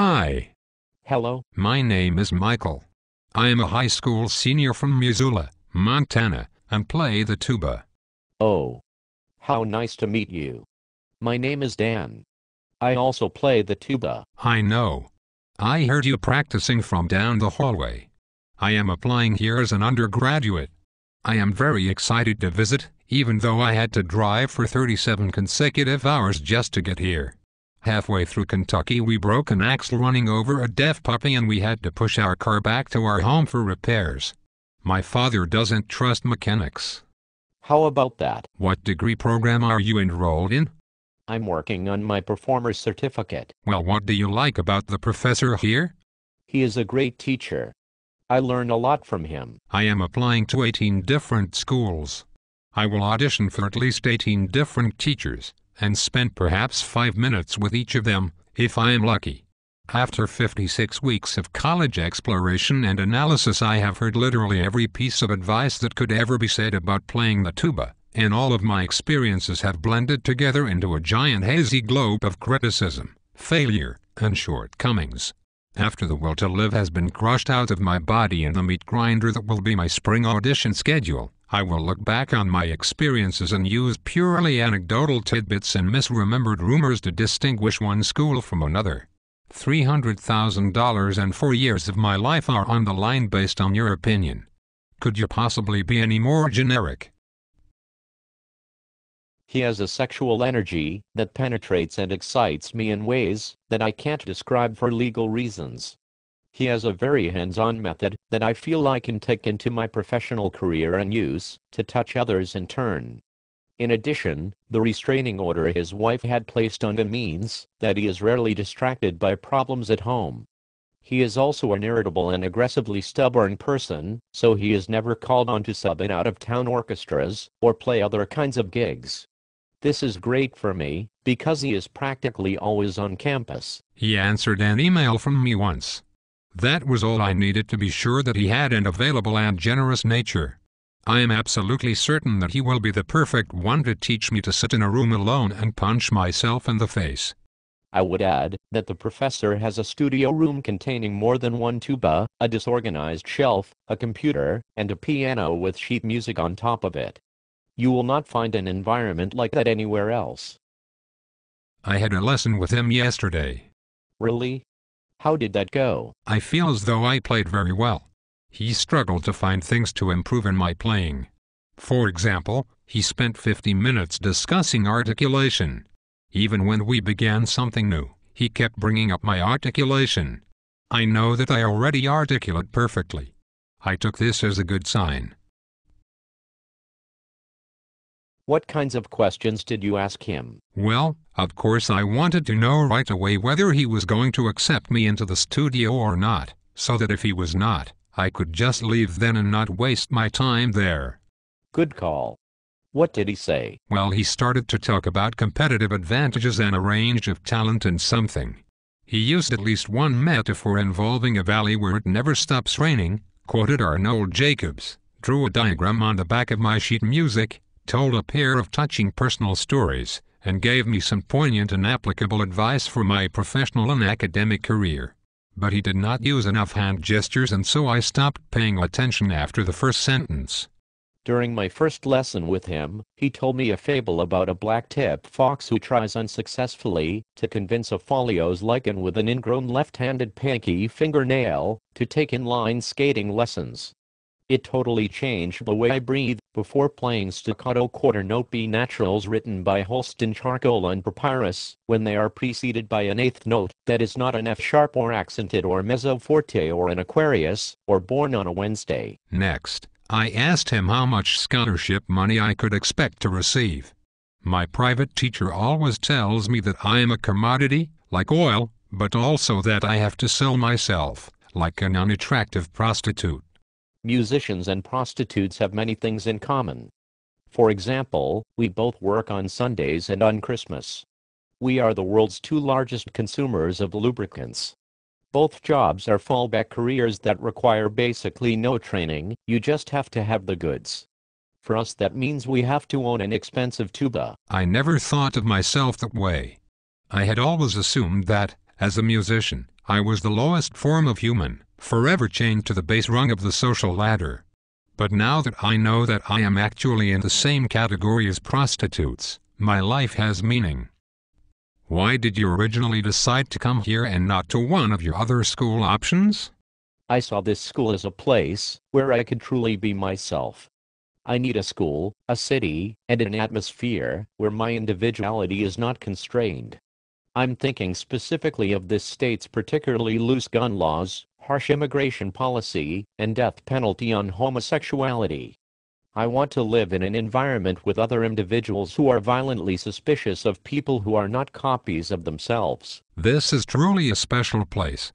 Hi, Hello. my name is Michael. I am a high school senior from Missoula, Montana, and play the tuba. Oh. How nice to meet you. My name is Dan. I also play the tuba. I know. I heard you practicing from down the hallway. I am applying here as an undergraduate. I am very excited to visit, even though I had to drive for 37 consecutive hours just to get here. Halfway through Kentucky we broke an axle running over a deaf puppy and we had to push our car back to our home for repairs. My father doesn't trust mechanics. How about that? What degree program are you enrolled in? I'm working on my performer's certificate. Well, what do you like about the professor here? He is a great teacher. I learn a lot from him. I am applying to 18 different schools. I will audition for at least 18 different teachers, and spend perhaps 5 minutes with each of them, if I am lucky. After 56 weeks of college exploration and analysis, I have heard literally every piece of advice that could ever be said about playing the tuba, and all of my experiences have blended together into a giant hazy globe of criticism, failure, and shortcomings. After the will to live has been crushed out of my body in the meat grinder that will be my spring audition schedule, I will look back on my experiences and use purely anecdotal tidbits and misremembered rumors to distinguish one school from another. $300,000 and 4 years of my life are on the line based on your opinion. Could you possibly be any more generic? He has a sexual energy that penetrates and excites me in ways that I can't describe for legal reasons. He has a very hands-on method that I feel I can take into my professional career and use to touch others in turn. In addition, the restraining order his wife had placed on him means that he is rarely distracted by problems at home. He is also an irritable and aggressively stubborn person, so he is never called on to sub in out-of-town orchestras or play other kinds of gigs. This is great for me, because he is practically always on campus. He answered an email from me once. That was all I needed to be sure that he had an available and generous nature. I am absolutely certain that he will be the perfect one to teach me to sit in a room alone and punch myself in the face. I would add that the professor has a studio room containing more than one tuba, a disorganized shelf, a computer, and a piano with sheet music on top of it. You will not find an environment like that anywhere else. I had a lesson with him yesterday. Really? How did that go? I feel as though I played very well. He struggled to find things to improve in my playing. For example, he spent 50 minutes discussing articulation. Even when we began something new, he kept bringing up my articulation. I know that I already articulate perfectly. I took this as a good sign. What kinds of questions did you ask him? Well, of course I wanted to know right away whether he was going to accept me into the studio or not, so that if he was not, I could just leave then and not waste my time there. Good call. What did he say? Well, he started to talk about competitive advantages and a range of talent in something. He used at least one metaphor involving a valley where it never stops raining, quoted Arnold Jacobs, drew a diagram on the back of my sheet music, told a pair of touching personal stories, and gave me some poignant and applicable advice for my professional and academic career. But he did not use enough hand gestures, and so I stopped paying attention after the first sentence. During my first lesson with him, he told me a fable about a black-tipped fox who tries unsuccessfully to convince a Folio's lichen with an ingrown left-handed pinky fingernail to take inline skating lessons. It totally changed the way I breathe before playing staccato quarter-note B naturals written by Holston charcoal on papyrus, when they are preceded by an eighth note that is not an F-sharp or accented or mezzo forte or an Aquarius, or born on a Wednesday. Next, I asked him how much scholarship money I could expect to receive. My private teacher always tells me that I am a commodity, like oil, but also that I have to sell myself, like an unattractive prostitute. Musicians and prostitutes have many things in common. For example, we both work on Sundays and on Christmas. We are the world's two largest consumers of lubricants. Both jobs are fallback careers that require basically no training, you just have to have the goods. For us that means we have to own an expensive tuba. I never thought of myself that way. I had always assumed that, as a musician, I was the lowest form of human, forever chained to the base rung of the social ladder. But now that I know that I am actually in the same category as prostitutes, my life has meaning. Why did you originally decide to come here and not to one of your other school options? I saw this school as a place where I could truly be myself. I need a school, a city, and an atmosphere where my individuality is not constrained. I'm thinking specifically of this state's particularly loose gun laws, harsh immigration policy, and death penalty on homosexuality. I want to live in an environment with other individuals who are violently suspicious of people who are not copies of themselves. This is truly a special place.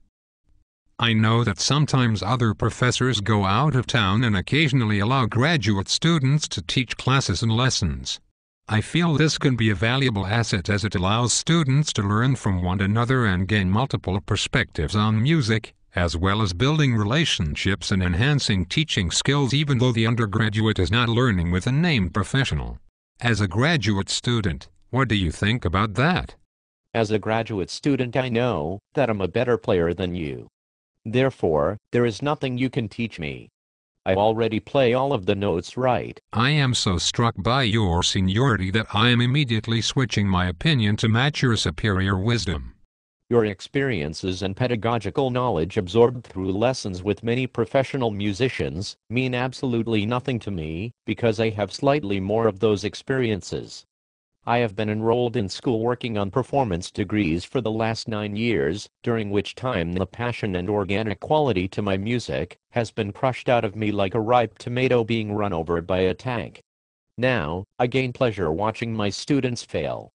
I know that sometimes other professors go out of town and occasionally allow graduate students to teach classes and lessons. I feel this can be a valuable asset as it allows students to learn from one another and gain multiple perspectives on music, as well as building relationships and enhancing teaching skills even though the undergraduate is not learning with a named professional. As a graduate student, what do you think about that? As a graduate student, I know that I'm a better player than you. Therefore, there is nothing you can teach me. I already play all of the notes right. I am so struck by your seniority that I am immediately switching my opinion to match your superior wisdom. Your experiences and pedagogical knowledge absorbed through lessons with many professional musicians mean absolutely nothing to me because I have slightly more of those experiences. I have been enrolled in school working on performance degrees for the last 9 years, during which time the passion and organic quality to my music has been crushed out of me like a ripe tomato being run over by a tank. Now, I gain pleasure watching my students fail.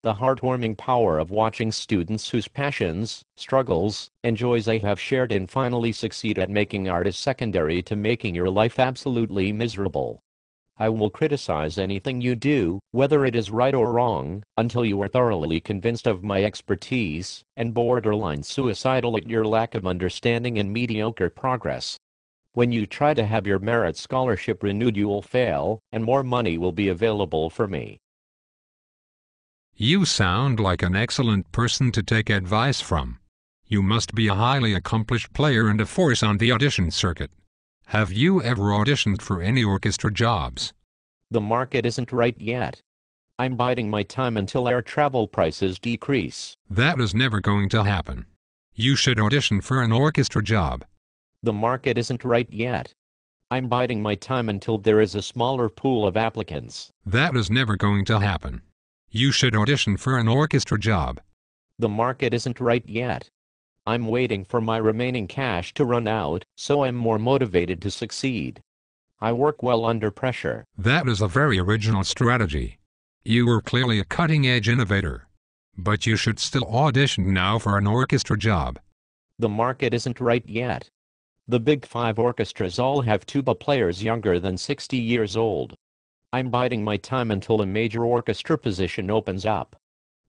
The heartwarming power of watching students whose passions, struggles, and joys I have shared and finally succeed at making art is secondary to making your life absolutely miserable. I will criticize anything you do, whether it is right or wrong, until you are thoroughly convinced of my expertise, and borderline suicidal at your lack of understanding and mediocre progress. When you try to have your merit scholarship renewed, you will fail, and more money will be available for me. You sound like an excellent person to take advice from. You must be a highly accomplished player and a force on the audition circuit. Have you ever auditioned for any orchestra jobs? The market isn't right yet. I'm biding my time until air travel prices decrease. That is never going to happen. You should audition for an orchestra job. The market isn't right yet. I'm biding my time until there is a smaller pool of applicants. That is never going to happen. You should audition for an orchestra job. The market isn't right yet. I'm waiting for my remaining cash to run out, so I'm more motivated to succeed. I work well under pressure. That is a very original strategy. You are clearly a cutting-edge innovator. But you should still audition now for an orchestra job. The market isn't right yet. The Big Five orchestras all have tuba players younger than 60 years old. I'm biding my time until a major orchestra position opens up.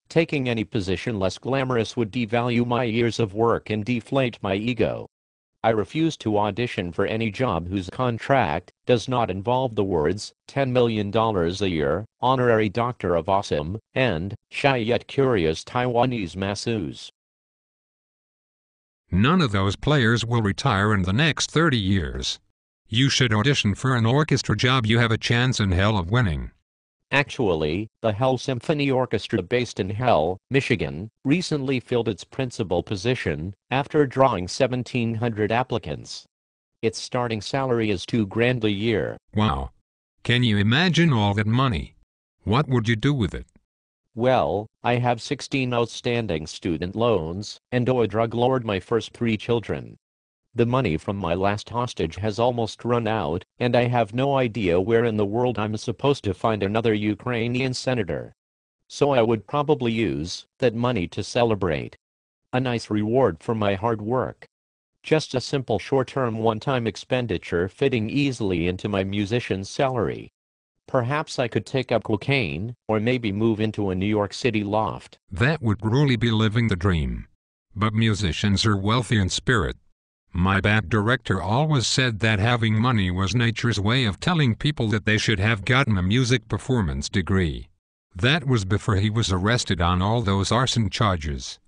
Taking any position less glamorous would devalue my years of work and deflate my ego. I refuse to audition for any job whose contract does not involve the words $10 million a year, honorary doctor of awesome, and shy yet curious Taiwanese masseuse. None of those players will retire in the next 30 years. You should audition for an orchestra job you have a chance in hell of winning. Actually, the Hell Symphony Orchestra based in Hell, Michigan, recently filled its principal position after drawing 1,700 applicants. Its starting salary is $2,000 a year. Wow. Can you imagine all that money? What would you do with it? Well, I have 16 outstanding student loans and owe a drug lord my first 3 children. The money from my last hostage has almost run out, and I have no idea where in the world I'm supposed to find another Ukrainian senator. So I would probably use that money to celebrate. A nice reward for my hard work. Just a simple short-term one-time expenditure fitting easily into my musician's salary. Perhaps I could take up cocaine, or maybe move into a New York City loft. That would really be living the dream. But musicians are wealthy in spirit. My band director always said that having money was nature's way of telling people that they should have gotten a music performance degree. That was before he was arrested on all those arson charges.